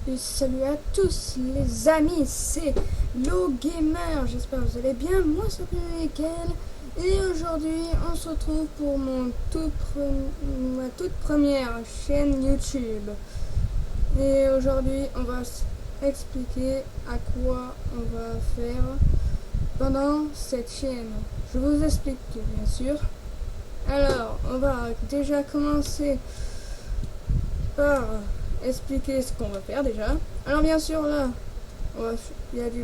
Et salut à tous les amis, c'est LoGamer, j'espère que vous allez bien, moi c'est Nickel. Et aujourd'hui on se retrouve pour ma toute première chaîne YouTube. Et aujourd'hui on va expliquer à quoi on va faire pendant cette chaîne. Je vous explique tout bien sûr. Alors on va déjà commencer par expliquer ce qu'on va faire déjà. Alors bien sûr là, il y a du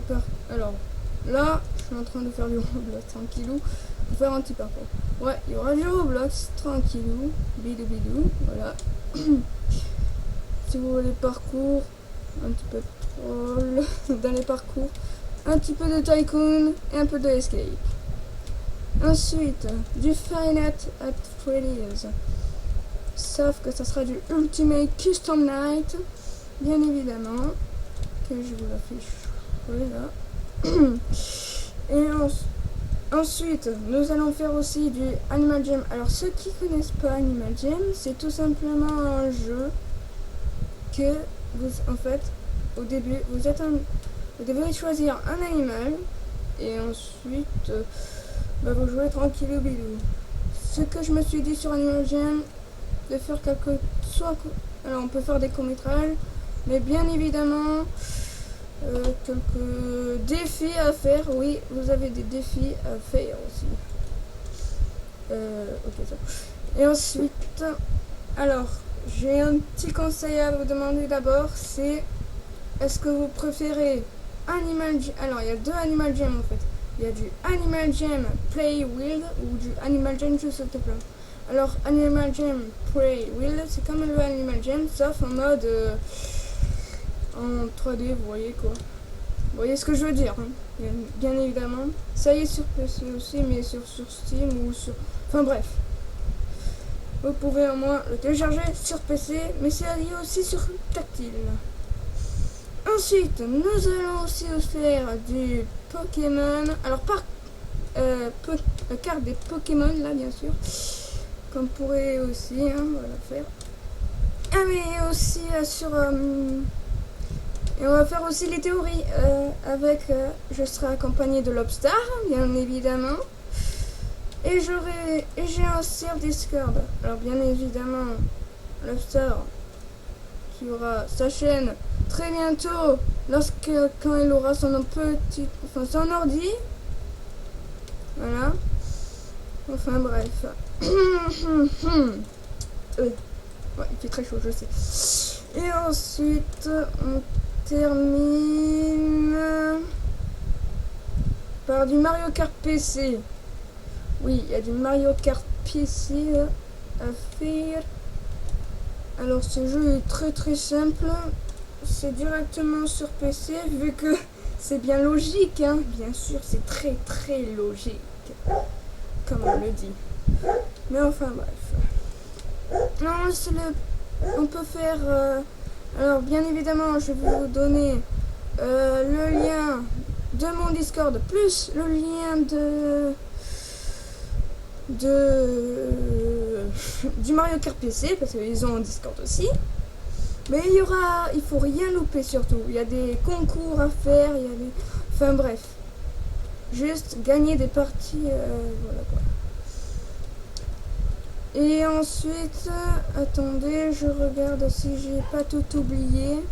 alors là, je suis en train de faire du Roblox tranquillou pour faire un petit parcours. Ouais, il y aura du Roblox tranquillou, bidou bidou, voilà. Si vous voulez parcours, un petit peu de troll dans les parcours, un petit peu de Tycoon et un peu de Escape. Ensuite, du Five Nights at Freddy's. Sauf que ça sera du Ultimate Custom Night, bien évidemment, que je vous l'affiche. Voilà. Et ensuite, nous allons faire aussi du Animal Jam. Alors, ceux qui connaissent pas Animal Jam, c'est tout simplement un jeu que vous, en fait, au début, vous devez choisir un animal et ensuite, vous jouez tranquille au bidou. Ce que je me suis dit sur Animal Jam, de faire alors on peut faire des courts-métrages, mais bien évidemment quelques défis à faire. Oui, vous avez des défis à faire aussi. Ok, ça. Et ensuite, alors j'ai un petit conseil à vous demander d'abord, c'est est-ce que vous préférez Animal Jam? Alors il y a deux Animal Jam en fait. Il y a du Animal Jam Play Wild ou du Animal Jam Juste te plaît. Alors, Animal Jam Play Wild, c'est comme le Animal Jam, sauf en mode en 3D, vous voyez quoi. Vous voyez ce que je veux dire, hein, bien évidemment. Ça y est sur PC aussi, mais sur Steam ou sur... Enfin bref. Vous pouvez au moins le télécharger sur PC, mais c'est lié aussi sur tactile. Ensuite, nous allons aussi faire du Pokémon. Alors, carte des Pokémon, là, bien sûr. Comme pourrait aussi, hein, voilà, faire. Ah mais aussi sur... et on va faire aussi les théories avec... je serai accompagné de Lobstar, bien évidemment. Et j'ai un serveur Discord. Alors bien évidemment, Lobstar qui aura sa chaîne très bientôt, quand il aura son ordi. Voilà. Enfin bref. Ouais, il fait très chaud, je sais. Et ensuite, on termine par du Mario Kart PC. Oui, il y a du Mario Kart PC à faire. Alors, ce jeu est très très simple. C'est directement sur PC, vu que c'est bien logique, hein. Bien sûr, c'est très très logique, comme on le dit. Mais enfin bref. Non, on peut faire... alors bien évidemment, je vais vous donner le lien de mon Discord, plus le lien du Mario Kart PC, parce qu'ils ont un Discord aussi. Mais il faut rien louper surtout. Il y a des concours à faire, il y a des... Enfin bref. Juste gagner des parties, voilà quoi. Et ensuite, attendez, je regarde si j'ai pas tout oublié.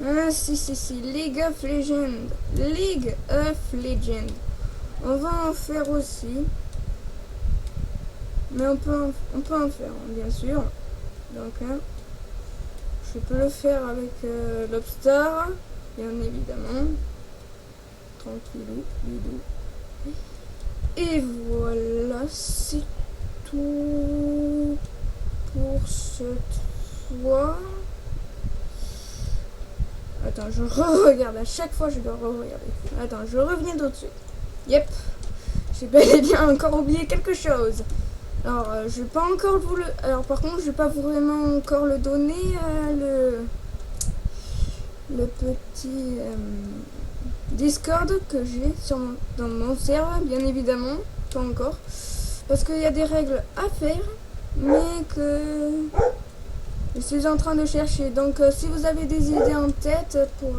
Ah si, League of Legends. League of Legends. On va en faire aussi. Mais on peut en faire, hein, bien sûr. Donc, hein, je peux le faire avec Lobstar, bien évidemment. Tranquillou, bidou. Et voilà, c'est tout pour cette fois. Attends, je regarde. À chaque fois, je dois regarder. Attends, je reviens tout de suite. Yep. J'ai bel et bien encore oublié quelque chose. Alors, je vais pas encore vous le... Alors, par contre, je vais pas vraiment encore le donner, le petit Discord que j'ai dans mon serveur, bien évidemment. Pas encore. Parce qu'il y a des règles à faire, mais que Je suis en train de chercher. Donc, si vous avez des idées en tête pour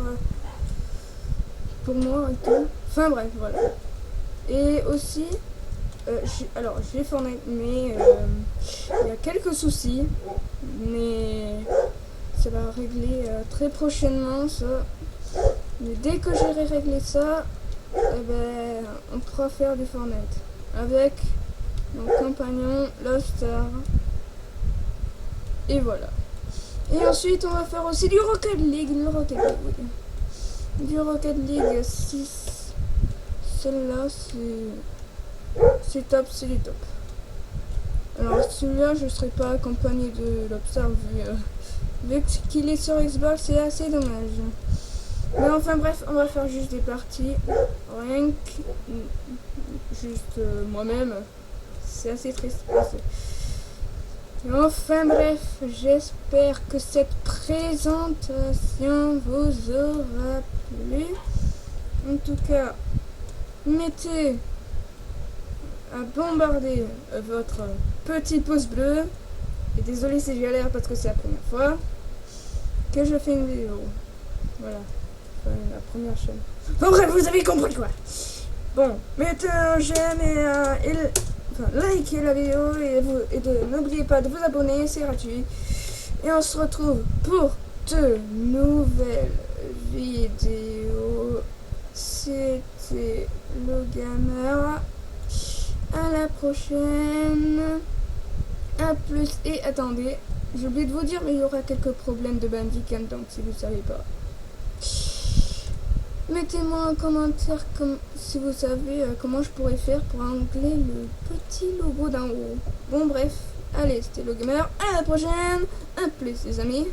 moi et tout. Enfin bref, voilà. Et aussi, alors j'ai Fortnite, mais il y a quelques soucis. Mais ça va régler très prochainement ça. Mais dès que j'aurai réglé ça, eh ben, on pourra faire du Fortnite avec mon compagnon Lobster. Et voilà. Et ensuite, on va faire aussi du Rocket League. Du Rocket League 6. Celle-là, c'est top, c'est du top. Alors, celui-là, je ne serai pas accompagné de Lobster vu qu'il est sur Xbox, c'est assez dommage. Mais enfin, bref, on va faire juste des parties. Rien que juste moi-même. C'est assez triste. Enfin bref, j'espère que cette présentation vous aura plu. En tout cas, mettez à bombarder votre petit pouce bleu. Et désolé si je galère parce que c'est la première fois que je fais une vidéo. Voilà, enfin, la première chaîne. Bon bref, vous avez compris quoi. Bon, mettez un j'aime et likez la vidéo et n'oubliez pas de vous abonner, c'est gratuit. Et on se retrouve pour de nouvelles vidéos. C'était le gamer. À la prochaine. A plus. Et attendez, j'ai oublié de vous dire, mais il y aura quelques problèmes de Bandicam, donc si vous ne savez pas. Mettez-moi un commentaire si vous savez comment je pourrais faire pour enlever le petit logo d'en haut. Bon bref, allez, c'était le gamer. À la prochaine. À plus les amis.